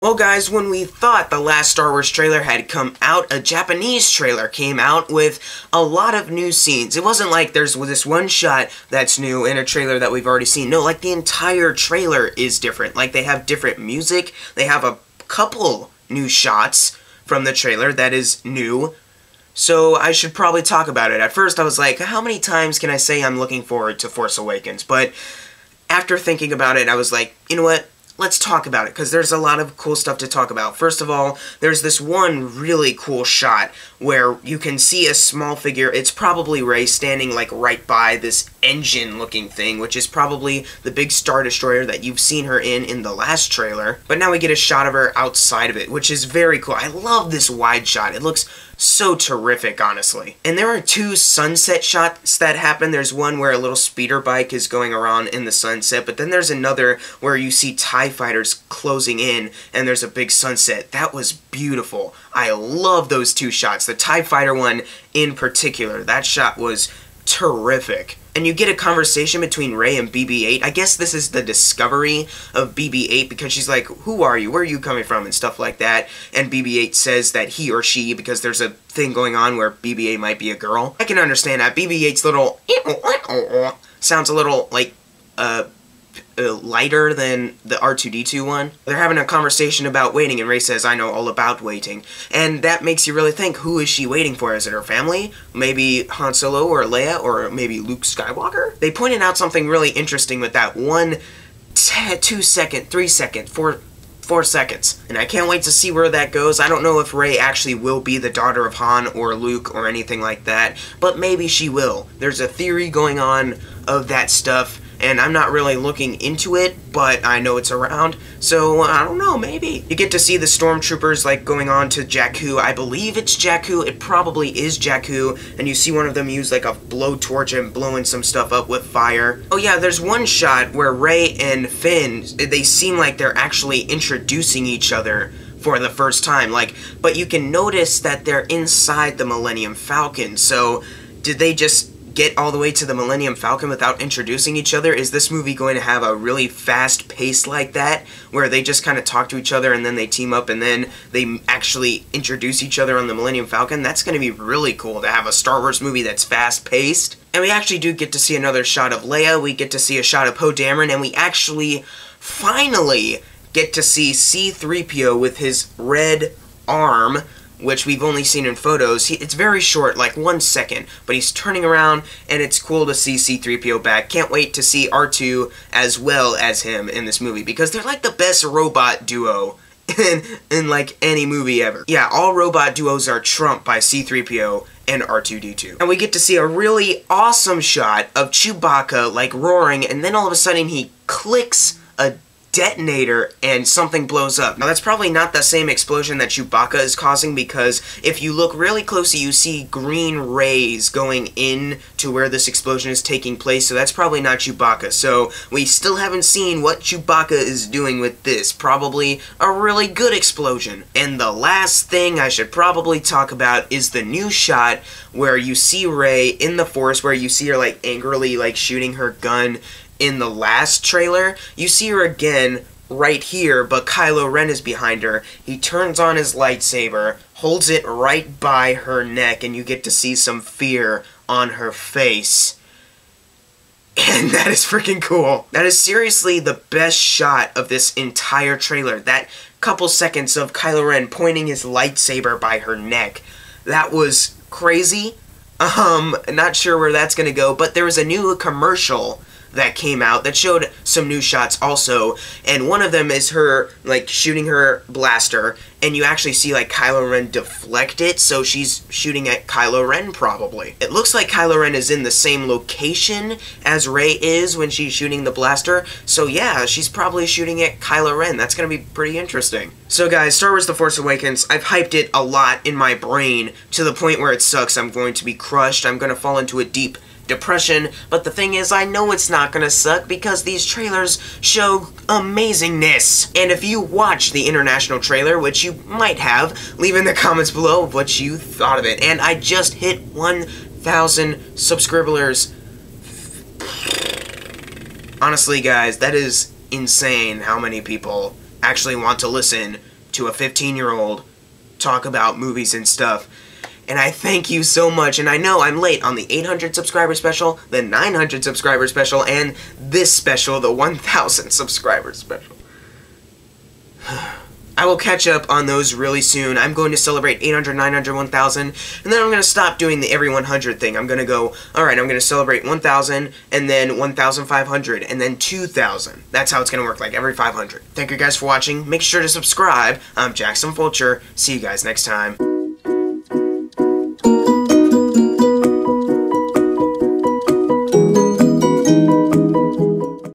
Well guys, when we thought the last Star Wars trailer had come out, a Japanese trailer came out with a lot of new scenes. It wasn't like there's this one shot that's new in a trailer that we've already seen. No, like the entire trailer is different. Like they have different music, they have a couple new shots from the trailer that is new. So I should probably talk about it. At first I was like, how many times can I say I'm looking forward to Force Awakens? But after thinking about it, I was like, you know what? Let's talk about it, because there's a lot of cool stuff to talk about. First of all, there's this one really cool shot where you can see a small figure. It's probably Rey standing like right by this engine-looking thing, which is probably the big Star Destroyer that you've seen her in the last trailer. But now we get a shot of her outside of it, which is very cool. I love this wide shot. It looks so terrific, honestly. And there are two sunset shots that happen. There's one where a little speeder bike is going around in the sunset, but then there's another where you see TIE fighters closing in, and there's a big sunset. That was beautiful. I love those two shots. The TIE fighter one in particular, that shot was terrific. And you get a conversation between Rey and BB-8. I guess this is the discovery of BB-8, because she's like, who are you? Where are you coming from? And stuff like that. And BB-8 says that he or she, because there's a thing going on where BB-8 might be a girl. I can understand that. BB-8's little sounds a little like lighter than the R2-D2 one. They're having a conversation about waiting, and Rey says, I know all about waiting. And that makes you really think, who is she waiting for? Is it her family? Maybe Han Solo or Leia, or maybe Luke Skywalker? They pointed out something really interesting with that 1, 2 second, 3 second, 4 seconds. And I can't wait to see where that goes. I don't know if Rey actually will be the daughter of Han or Luke or anything like that, but maybe she will. There's a theory going on of that stuff, and I'm not really looking into it, but I know it's around, so I don't know, maybe. You get to see the stormtroopers like going on to Jakku. I believe it's Jakku. It probably is Jakku, and you see one of them use like a blowtorch and blowing some stuff up with fire. Oh yeah, there's one shot where Rey and Finn, they seem like they're actually introducing each other for the first time, but you can notice that they're inside the Millennium Falcon. So did they just get all the way to the Millennium Falcon without introducing each other? Is this movie going to have a really fast pace like that, where they just kind of talk to each other and then they team up and then they actually introduce each other on the Millennium Falcon? That's going to be really cool to have a Star Wars movie that's fast paced. And we actually do get to see another shot of Leia, we get to see a shot of Poe Dameron, and we actually finally get to see C-3PO with his red arm, which we've only seen in photos. It's very short, like 1 second, but he's turning around, and it's cool to see C-3PO back. Can't wait to see R2 as well as him in this movie, because they're like the best robot duo in like any movie ever. Yeah, all robot duos are trumped by C-3PO and R2-D2. And we get to see a really awesome shot of Chewbacca like roaring, and then all of a sudden he clicks a detonator and something blows up. Now that's probably not the same explosion that Chewbacca is causing, because if you look really closely you see green rays going in to where this explosion is taking place, so that's probably not Chewbacca. So we still haven't seen what Chewbacca is doing with this. Probably a really good explosion. And the last thing I should probably talk about is the new shot where you see Rey in the Force, where you see her like angrily like shooting her gun. In the last trailer, you see her again right here, but Kylo Ren is behind her. He turns on his lightsaber, holds it right by her neck, and you get to see some fear on her face. And that is freaking cool. That is seriously the best shot of this entire trailer. That couple seconds of Kylo Ren pointing his lightsaber by her neck. That was crazy. Not sure where that's gonna go, but there was a new commercial that came out that showed some new shots also, and one of them is her like shooting her blaster, and you actually see like Kylo Ren deflect it, so she's shooting at Kylo Ren probably. It looks like Kylo Ren is in the same location as Rey is when she's shooting the blaster, so yeah, she's probably shooting at Kylo Ren. That's gonna be pretty interesting. So guys, Star Wars The Force Awakens, I've hyped it a lot in my brain to the point where it sucks. I'm going to be crushed. I'm gonna fall into a deep depression, but the thing is, I know it's not gonna suck because these trailers show amazingness. And if you watch the international trailer, which you might have, leave in the comments below what you thought of it. And I just hit 1,000 subscribers. Honestly guys, that is insane how many people actually want to listen to a 15-year-old talk about movies and stuff. And I thank you so much, and I know I'm late on the 800 subscriber special, the 900 subscriber special, and this special, the 1000 subscriber special. I will catch up on those really soon. I'm going to celebrate 800, 900, 1000, and then I'm going to stop doing the every 100 thing. I'm going to go, alright, I'm going to celebrate 1000, and then 1500, and then 2000. That's how it's going to work, like every 500. Thank you guys for watching. Make sure to subscribe. I'm Jackson Fulcher. See you guys next time.